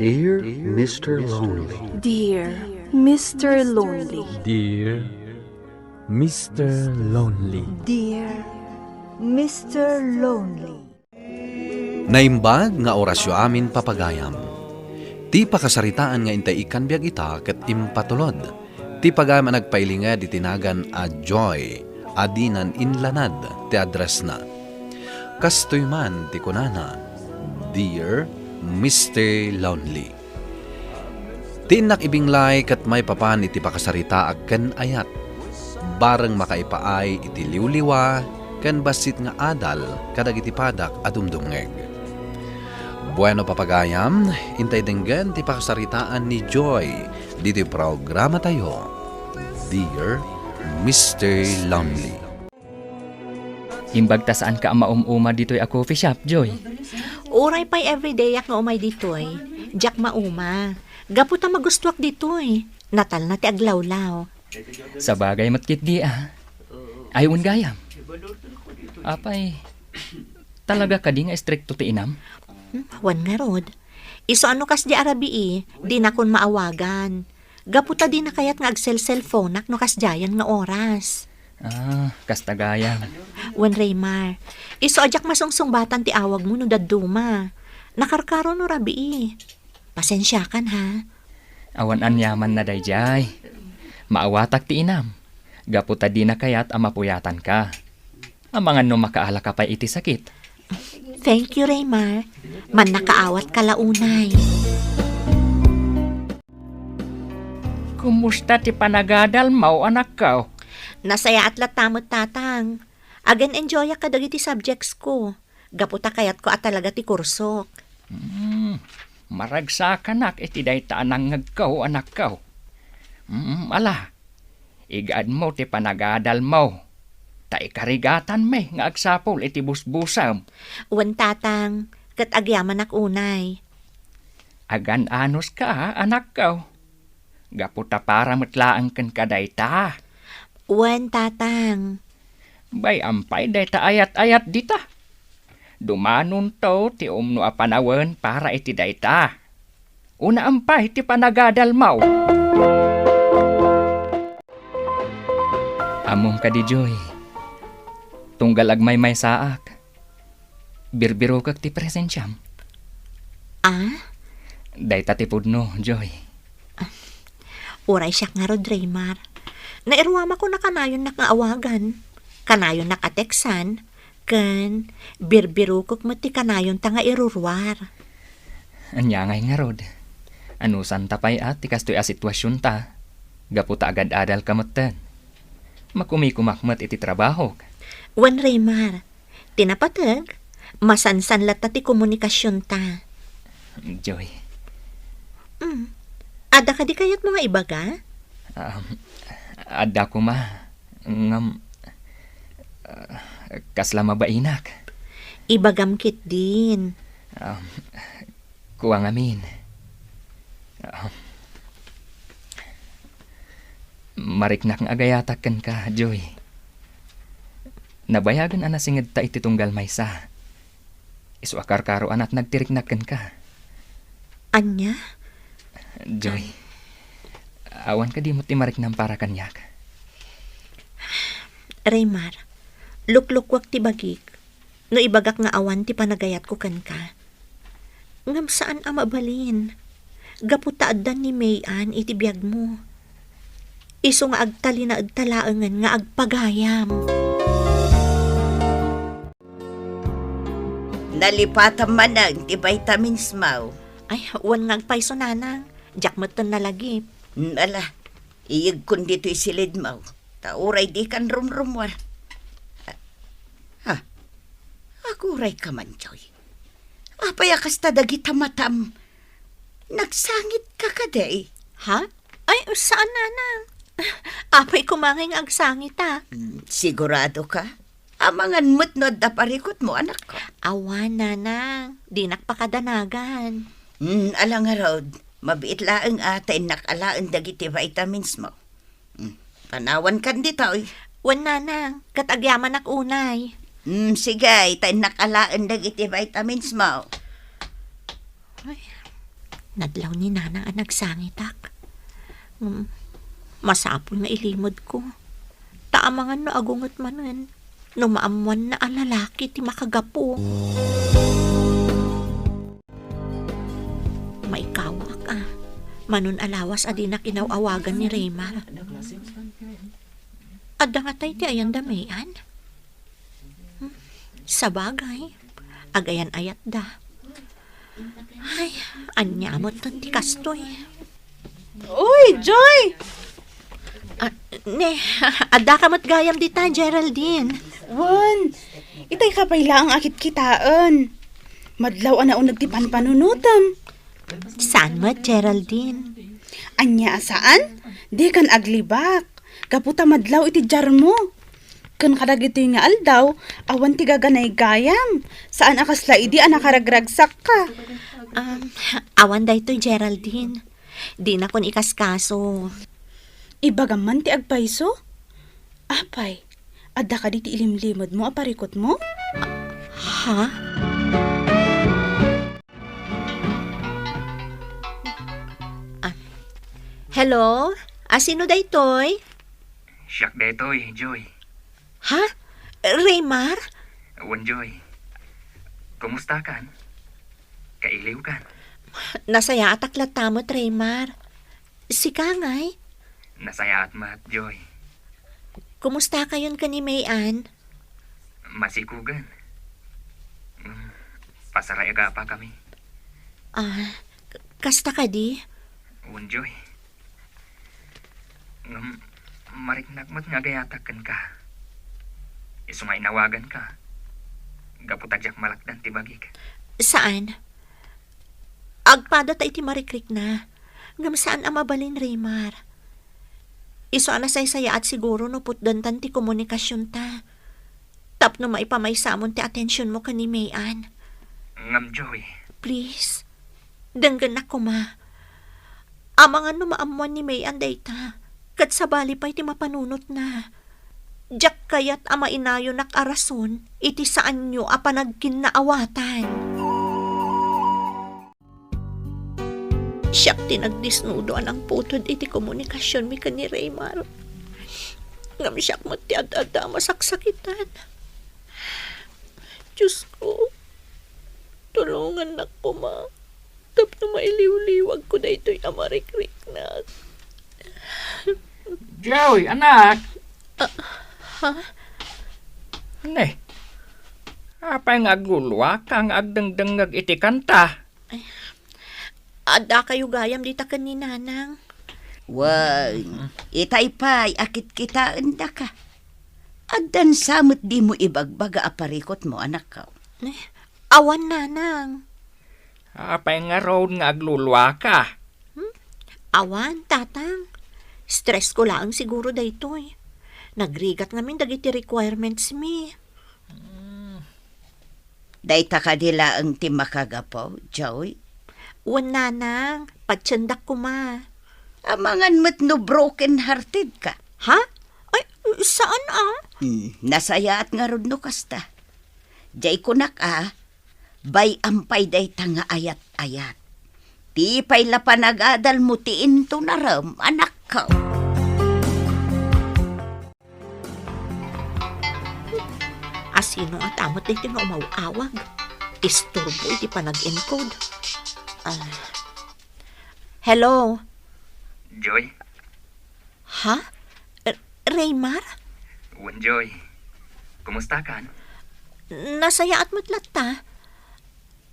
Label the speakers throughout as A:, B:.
A: Dear Mr. Lonely.
B: Dear Mr. Lonely.
C: Dear Mr. Lonely.
D: Dear Mr. Lonely.
E: Naimbag nga orasyo amin papagayam. Ti pakasaritaan nga intay ikan biag ita ket impatulod. Ti pagayam nagpailinga di tinagan a joy, adinan inlanad ti address na. Kastoy man ti kunana, Dear Mr. Lonely. Tinak ibinglay kat may papan iti pakasarita agken ayat. Bareng makaipaay iti liwliwa ken basit nga adal kadag iti padak adumdumngeg. Bueno papagayam, intay denggan ti pakasaritaan ni Joy dito programa tayo, Dear Mr. Lonely.
F: Himbag ta saan ka maumuma dito'y a coffee shop, Joy?
G: Uray pa'y everyday ak nga umay dito'y. Jack mauma. Gaputa magustuak dito'y. Natal na ti aglawlaw.
F: Sa bagay matkit di Ay gayam. Apay, talaga ka di nga stricto ti inam?
G: Wan nga rod. Iso ano kas di arabi di na kun maawagan. Gaputa di na kayat nga agsel-cellphone ak no kas jayan nga oras.
F: Kastagayam.
G: Wan Raymar, iso ajak masungsungbatan ti awag mo no daduma. Nakarkaro no rabi Pasensya kan ha.
F: Awan anyaman na dayjay. Maawatak ti inam. Gaputa di na kayat amapuyatan ka. Amangan no makaala ka pa iti sakit.
G: Thank you Raymar. Man nakaawat kalaunay.
F: Kumusta ti panagadal mau anak ka?
G: Nasaya at latamot tatang. Agan enjoy ka dagiti subjects ko. Gaputa kayat ko at talaga ti kursok.
F: Maragsakanak iti dayta anang ngagkaw anak ka. Ala, igaad mo ti panagadal mo. Ta ikarigatan me nga agsapol iti busbusam.
G: Wan tatang, kat agyaman ak unay.
F: Agan anos ka anak ka. Gaputa para matlaang ken kadayta.
G: Wan tatang.
F: Bay ampay dayta ayat-ayat dita. Dumanon to ti umno a panawen para iti dayta. Una ampay ti panagadal mau. Among ka di Joy. Tunggal agmay may saak. Birbiro kag ti presensyam. Dayta ti pudno, Joy.
G: Uray siya nga rod Raymar. Nairwama ko na kanayon nakaawagan. Kanayon nakateksan. Ken, birbirukok mo ti kanayon ta nga irurwar.
F: Anyangay nga rod. Anusan tapay at ti kastoy a sitwasyon ta. Gaputa agad adal kamutan. Makumikumakmat iti trabaho.
G: Wan Raymar, tinapatag. Masansan lata ti komunikasyon ta.
F: Joy.
G: Ada ka di kayat mga ibaga?
F: Ada ko ma. Kasla mabainak.
G: Ibagam kit din.
F: Kuwang amin. Mariknak ng agayatakan ka, Joy. Nabayagan ana singed ta iti tunggal maysa. Isu akar-karo anat nagtiriknakan ka.
G: Anya?
F: Joy, awan ka di mo timarik ng para kanyak.
G: Raymar, luklukwak ti bagik. No ibagak nga awan ti panagayat ko kan ka. Ngam saan amabalin? Gaputa addan ni Mayan iti biyag mo. Iso nga agtali na agtalaangan nga agpagayam.
D: Nalipatan man ang ti vitamins mau.
G: Ay, wan nga agpaiso nanang. Jack matan na lagi.
D: Ala, iyag kun dito'y silid mau. Tauray di kan rumrumwar. Aguray ka man, Joy. Apay akas tadagita matam. Nagsangit ka kaday.
G: Ha? Ay, saan nanang? Apay kumanging agsangit
D: Sigurado ka? Amangan mo't no da parikot mo, anak ko.
G: Awan, nanang. Di nakpakadanagan.
D: Alang nga raw, mabiit laang atay nakalaan dagiti vitamins mo. Panawan kan dito,
G: Wan nanang, katagyaman ak unay.
D: Sige, tayo nakalaan dagiti vitamins mo.
G: Nadlaw ni nanang ang nagsangitak. Masapol nga ilimod ko. Taamangan no agungot manen. No maamuan na alalaki ti makagapo. Maikawak Manon alawas adi na kinawawagan ni Raymar. Adda nga tayo ti ayan damayan. Sa bagay, agayan ayat da. Ay, anyamot nun ti kastoy.
B: Uy, Joy!
G: Adda ka mat gayam dita, Geraldine.
B: Wan, itay kapayla ang akit kitaan. Madlaw ana unag ti panpanunutan.
G: Saan mat, Geraldine?
B: Anya saan? Di kan aglibak. Kaputa madlaw iti jar mo. Kan kadagito nga aldaw, awan ti gaganay gayam. Saan akasla idi anakaragragsak ka?
G: Awan da ito, Geraldine. Di na kon ikaskaso.
B: Ibagaman ti agpaiso? Apay, adda ka di ti ilimlimod mo aparikot mo?
G: Ha? Hello? Sino da ito'y?
F: Siyak detoy, Joy.
G: Ha? Raymar?
F: Wan, Joy. Kumusta kan? Kailiw kan?
G: Nasaya at aklatamot, Raymar. Si Kangay?
F: Nasaya at mat, Joy.
G: Kumusta kayon ka ni Mayan?
F: Masikugan. Pasaraya pa kami.
G: Kasta ka di?
F: Wan, Joy. Mariknagmat nga gayatakan ka. Inawagan ka. Gaputadyak malakdan ti bagik.
G: Saan? Agpada ta iti marikrik na. Ngam saan ang mabalin, Raymar? Iso anasay-saya at siguro no putdantan ti komunikasyon ta. Tapno maipamay-samon ti atensyon mo ka ni Mayan.
F: Ngam, Joy.
G: Please. Danggan ako, ma. Amangan no maamuan ni Mayan dayta. Kat sa bali pa'y ti mapanunot na. Diyak kayat ama inayo nakarason, iti saan nyo apanagkin na awatan. Siyak tinagdisnudoan ang putod iti komunikasyon mi ka ni Raymar. Ngam siyak mo ti ad-ada masaksakitan. Diyos ko, tulungan na ko, ma. Tapno mailiw-liwag ko na ito'y amarikrik na.
F: Joy, anak! Ne, apay nga agulwa kang agdangdangag iti kanta.
G: Ada kayo gayam dita ka ni nanang.
D: Wag, itay pa'y akit kita anda ka. Adan samot di mo ibagbaga aparikot mo, anak ka.
G: Awan nanang.
F: Apay nga road nga aglulwa ka.
G: Awan, tatang. Stress ko lang siguro daytoy. Nagrigat ngamin dagiti requirements mi.
D: Dayta ka dila ang timakagapaw, Joy.
G: Wan nanang, patsandak ko, ma.
D: Amangan mo't no broken-hearted ka.
G: Ha? Ay, saan
D: Nasaya at nga rod no kasta. Jay kunak bay ampay dayta nga ayat-ayat. Ti pay la panagadal mo tiin to naram, anak ka.
G: Asino at amot na iti nga umawawag. Isturbo iti panag-encode. Hello?
F: Joy?
G: Ha? Raymar?
F: Wan, Joy. Kumusta kan?
G: Nasaya at matlata.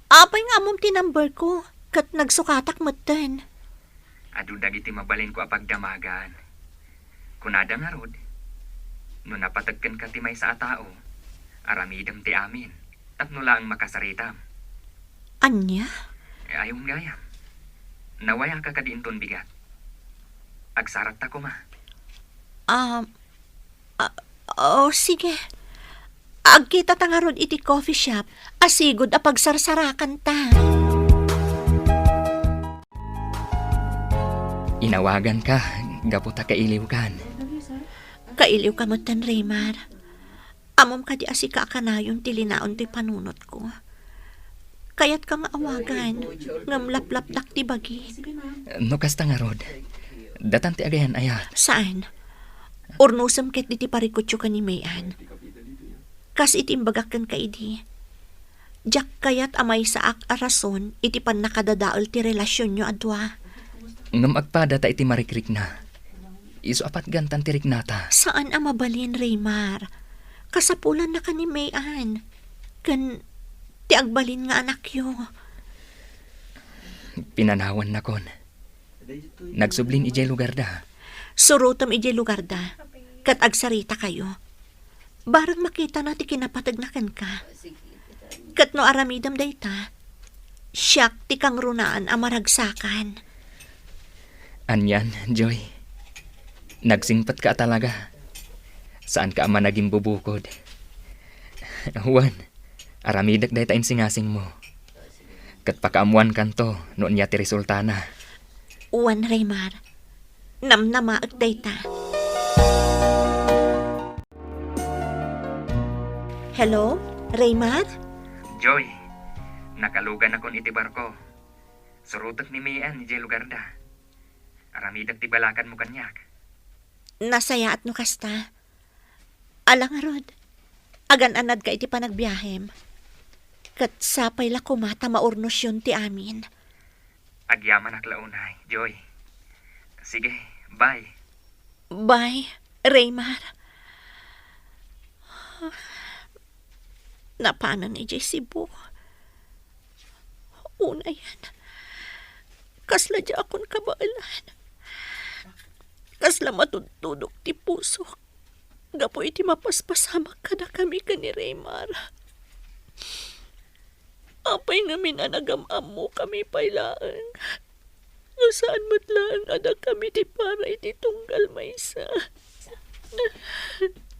G: Apay nga mong tinumber ko. Kat nagsukatak matan.
F: Adu dagiti mabalin ko apagdamagan. Kunada nga rod. No napatagkan ka ti may sa tao, aramidang ti amin. Tapno lang makasaritam.
G: Anya?
F: Ayong gayam. Nawaya ka kadiinton bigat. Agsarat ta ko, ma.
G: Sige. Agkita ta nga rod iti coffee shop. Asigod a pagsarsarakan ta.
F: Inawagan ka, gaputa kailiw kan.
G: Kailiw ka mo tan, Raymar. Amom ka di asika kanayon ti linaon ti panunot ko. Kayat ka nga awagan. Ngam laplap-dak ti bagi.
F: No kasta nga rod. Datan ti agayan ayat.
G: Saan? Urnusam ket di ti parikutyo ka ni Mayan. Kas iti imbagakan ka idi. Jak kayat amay saak a rason iti pan nakadadaol ti relasyon nyo adwa.
F: Ngam agpada ta iti marikrik na. Iso apat gantan ti riknata.
G: Saan ang mabalin, Raymar? Kasapulan na ka ni Mayan. Kan ti agbalin nga anak yo.
F: Pinanawan na kon. Nagsublin ijay lugar da.
G: Surutom iti lugar da. Kat agsarita kayo. Barang makita na ti kinapatagnakan ka. Kat no aramidam dayta. Siyak ti kang runaan ang maragsakan.
F: Anyan, Joy. Nagsingpat ka talaga. Saan ka ama naging bubukod? Juan, aramidak day taim singasing mo. Kat pakaamuan kanto, noon niya ti resulta na.
G: Uwan, Raymar. Namnamaag dayta. Hello, Raymar?
F: Joy, nakalugan akon iti barko. Surutok ni Mian, ijay lugar da. Aramidak ti balakan mo kanyak.
G: Nasaya at no kasta. Alang rod, agan-anad ka iti panagbiyahem. Kat sapay la kumata maurnos yun ti amin.
F: Agyaman aklaunay, Joy. Sige, bye.
G: Bye, Raymar. Napana ni Jessibo. Una yan. Kasla di akong kabailan. Kasla matutudok ti puso. Gapo iti mapaspasamak ka na kami ka ni Raymar. Apay nga minanagam-am mo kami pailaan. Nga saan matlaan anak kami ti para iti tunggal maysa.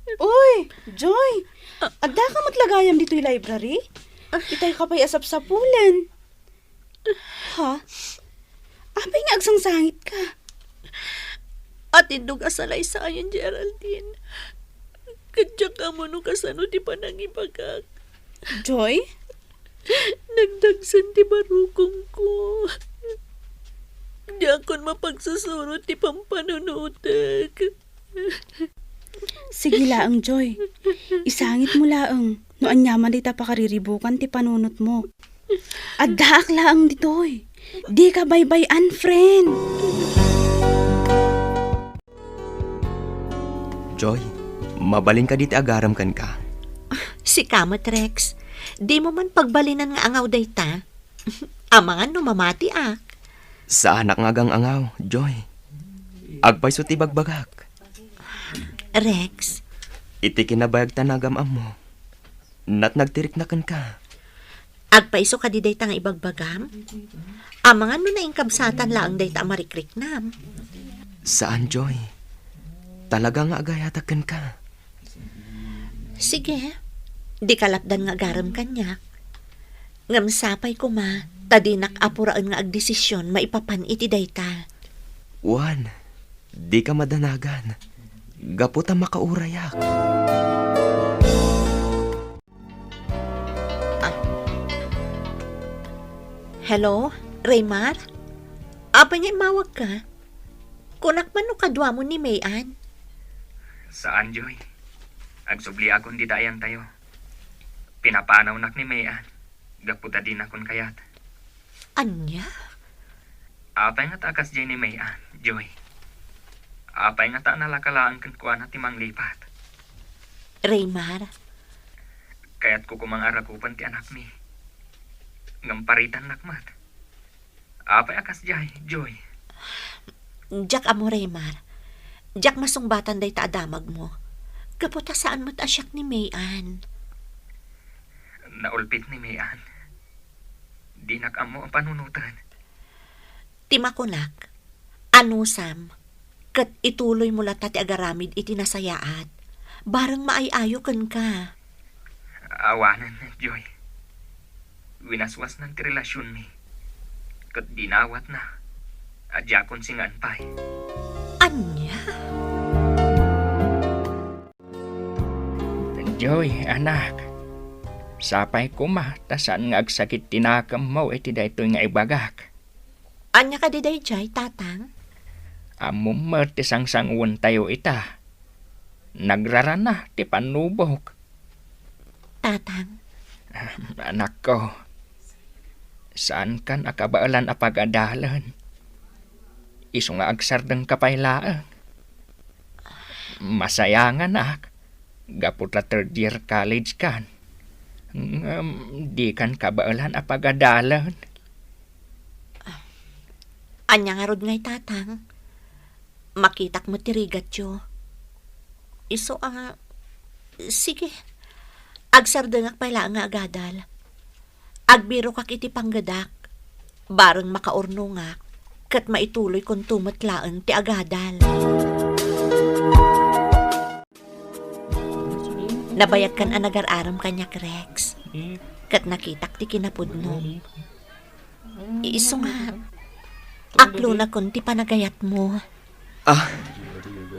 B: Uy, Joy! Adda ka matlagayam dito'y library? Itay ka pa'y asap-sapulan. Ha? Apay nga agsangsangit ka.
G: At indog asalay sa ayan, Geraldine. Kadya ka mo no kasano ti panangibagak.
B: Joy?
G: Nagdagsan ti barukong ko. Di akon mapagsusurot ti pampanunutek.
B: Sige laang, Joy. Isangit mo laang. No anyaman di ta pakariribukan ti panunot mo. Addaak laang ditoy. Di ka bye-bye-an, friend.
H: Joy, mabalin ka diti agaram kan ka.
G: Si Kamat Rex, di mo man pagbalinan nga angaw dayta. Amangan no mamati ak.
H: Sa anak nga gang angaw, Joy. Agpayso ti bagbagak.
G: Rex,
H: Iti kinabayag tanagam mo. Nat nagtirik na kan ka.
G: agpaiso ka di dayta nga ibagbagam? Amangan no na inkabsatan laang dayta marikrik nam.
H: Saan, Joy? Talaga nga agayatakan ka.
G: Sige, di kalapdan nga garam kanyak. Ngamsapay ko ma, tadinak apuraan nga agdesisyon maipapan iti dayta.
H: Juan, di ka madanagan. Gaputa makaurayak.
G: Hello, Raymar? Apa niya mawag ka? Kunak man no kadwa mo ni Mayan.
F: Saan, Joy? Agsubli akon di dayan tayo. Pinapanaw nak ni Mayan. Gaputa din akon kayat.
G: Anya?
F: Apay nga takas dyan ni Mayan, Joy. Apay nga ta nalakalaan kan kuha na timang lipat.
G: Raymar,
F: Kaya't ko kumang arakupan ti anak mi. Ngamparitan nakmat. Apay akas jay, Joy.
G: jak amo Raymar. Jak masungbatan day ta adamag mo. Kaputa saan mo't asyak ni Mayan.
F: Naulpit ni Mayan. Di nakamo ang panunutan.
G: Timakunak, anusam, kat ituloy mo lata ti agaramid iti nasayaat. Barang maayayo kan ka.
F: Awanan, Joy. Winaswas ng relasyon mi. Kat dinawat na. Adya kon singan pay.
G: Anya?
F: Joy, anak. Sapay ko ma, tasan nga agsakit tinakam mo iti daytoy nga ibagak.
G: Anya ka diday jay, tatang?
F: Amom mo ti sangsangwan tayo ita. Nagrarana ti panubok.
G: Tatang,
F: Anak ko, saan kan akabaalan apagadalan? Iso nga agsardang kapaylaan. Masaya nga nak, gapot la third year college kan. Di kan kabaalan apagadalan.
G: anya nga rod ngay, tatang. Makitak mo tirigat yo. Iso sige. Agsardangak pala nga agadal. Agbiro kak iti panggadak. Barang makaurnungak. Kat maituloy kung tumatlaan ti agadal. Nabayag kan anagar-aram kanyak, Rex. Kat nakitak ti kinapudno. Iso nga. Aklo na kun ti panagayat mo.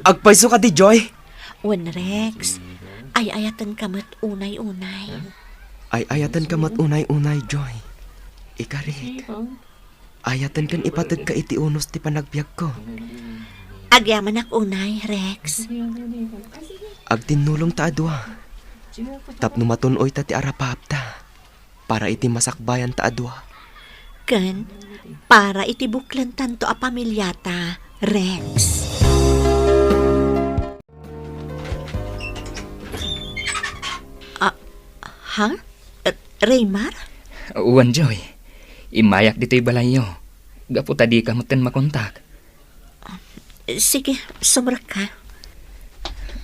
H: Agpaiso ka di, Joy.
G: Wen, Rex. Ay ayatan kamat unay-unay.
H: Ay ayatan ka mat unay-unay, Joy. Ikarit. Ayatan kan ipatid ka iti unos ti panagbiag ko.
G: Agyaman ak unay, Rex.
H: Agtinulong ta adwa. Tapno matunoy ta ti arapapta. Para iti masakbayan ta adwa.
G: Ken, para iti buklan tanto a pamilyata, Rex. Ha? Raymar?
F: Uwan, Joy. Imayak dito'y balayo. Gapo tadi ka moten makontak.
G: Sige, sumrak ka.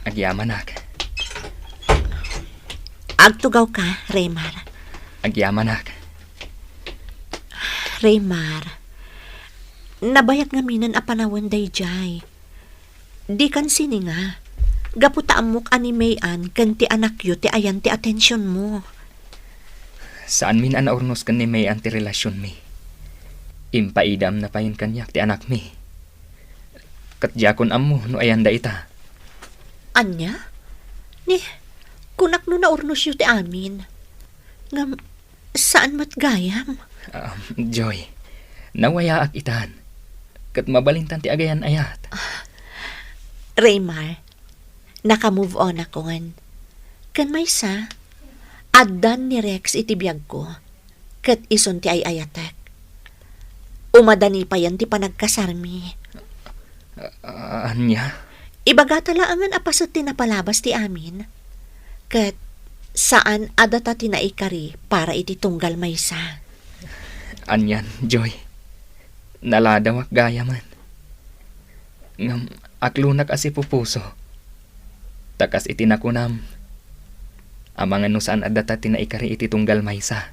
F: Agyaman ak.
G: Agtugaw ka, Raymar.
F: Agyaman ak.
G: Raymar, nabayag nga minan a panawon day jay. Di kan sini nga. Gaputa amok animean kan ti anak yu ti ayan ti atensyon mo.
F: Saan min anaurnos kan ni may anti-relasyon mi? Impaidam na payin kanyak ti anak mi. Katjakon amo no ayan da ita.
G: Anya? Ni, kunak no naurnos yu ti amin. Ngam, saan matgayam?
F: Joy, nawaya ak itan. Kat mabalintan ti agayan ayat.
G: Raymar, naka-move on ako ngan. Kan may sa, addan ni Rex itibiyag ko, kat ison ti ay ayatek. Umadani pa yan ti panagkasarmi.
F: Anya?
G: Ibaga talaangan apasot ti napalabas ti amin. Kat saan adata ti naikari para iti tunggal may sa.
F: Anyan, Joy. Naladawak gaya man. Ngam, aklunak asi pupuso. Takas itinakunam. Amangan no saan adata tinaikari iti tunggal maysa.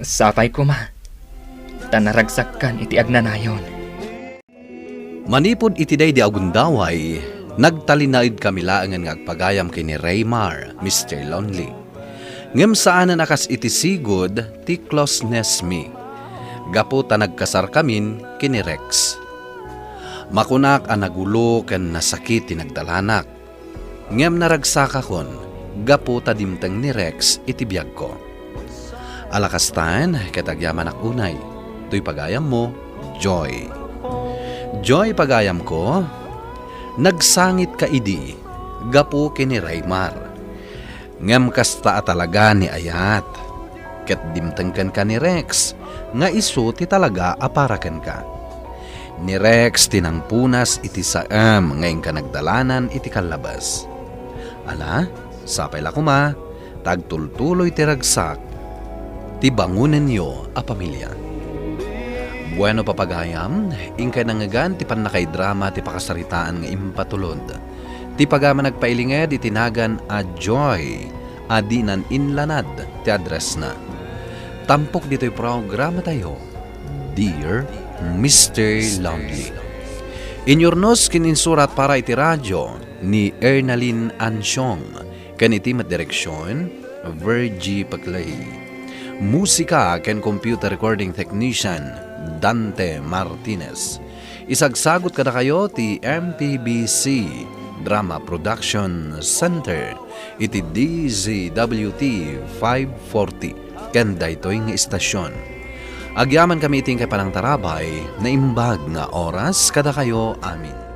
F: Sapay ko ma. Tanaragsakan iti agnanayon.
E: Manipod iti day di agundaway, nagtalinaid kami laangan nga agpagayam kay ni Raymar, Mr. Lonely. Ngem saan na nakas iti sigod ti closeness mi. Gapo ta nagkasar kamin kini Rex. Makunak ang nagulo ken nasakit ti nagdalanak. Ngem naragsaka kon, gapo ta dimteng ni Rex iti biyag ko. Alakastan, katagyaman ak unay. Tuy pagayam mo, Joy. Joy pagayam ko, nagsangit ka idi, gapo kini Raymar. Ngem kasta talaga ni ayat. Ket dimtengken ka ni Rex, nga iso ti talaga aparaken ka. Ni Rex tinangpunas iti saam ngayon ka nagdalanan iti kalabas. Ala, sapay la kuma, tagtultuloy ti ragsak, ti bangunen yo a pamilya. Bueno papagayam, ingkay nangagan ti panakay drama ti pakasaritaan nga impatulod. Ti pagama nagpailinged itinagan a Joy, adinan inlanad ti address na. Tampok dito'y programa tayo, Dear Mr. Lonely. Inyornos kininsurat para iti radyo ni Ernalyn Ansyong, ken iti matdireksyon Virgie Paclay. Musika ken computer recording technician Dante Martinez. Isagsagot kada kayo ti MPBC Drama Production Center iti DZWT 540 ken daytoy nga istasyon. Agyaman kami iting kay panang tarabay na imbag nga oras kada kayo amin.